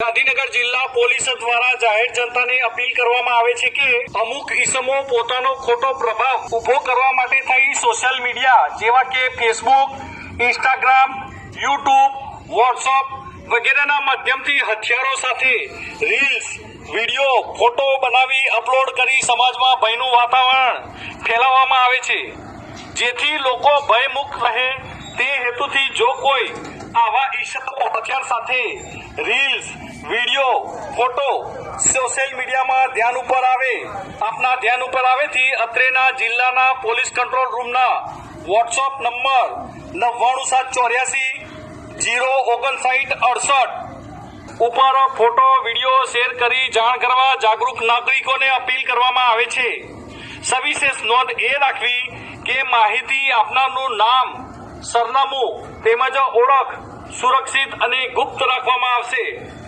ગાંધીનગર જિલ્લા પોલીસ દ્વારા જાહેર જનતાને અપીલ કરવામાં આવે છે કે અમુક ઈસમો પોતાનો ખોટો પ્રભાવ ઉભો કરવા માટે થઈ સોશિયલ મીડિયા જેવા કે ફેસબુક, ઇન્સ્ટાગ્રામ, યુટ્યુબ, વોટ્સઅપ વગેરેના માધ્યમથી હથિયારો સાથે રીલ્સ, વિડીયો, ફોટો બનાવી અપલોડ કરી સમાજમાં ભયનું વાતાવરણ ફેલાવવામાં આવે છે, જેથી લોકો ભયમુક્ત રહે તે હેતુથી જો કોઈ આવા ઈસમો હથિયાર સાથે રીલ્સ, વિડીયો, ફોટો સોશિયલ મીડિયામાં ધ્યાન ઉપર આવેથી અત્રેના જિલ્લાના પોલીસ કંટ્રોલ રૂમના વોટ્સઅપ નંબર 9974805968 ઉપર ફોટો, વિડીયો શેર કરી જાણ કરવા જાગૃત નાગરિકોને અપીલ કરવામાં આવે છે। સવિશેષ નોંધ એ રાખવી કે માહિતી આપનારનું નામ, સરનામું તેમજ ઓળખ સુરક્ષિત અને ગુપ્ત રાખવામાં આવશે।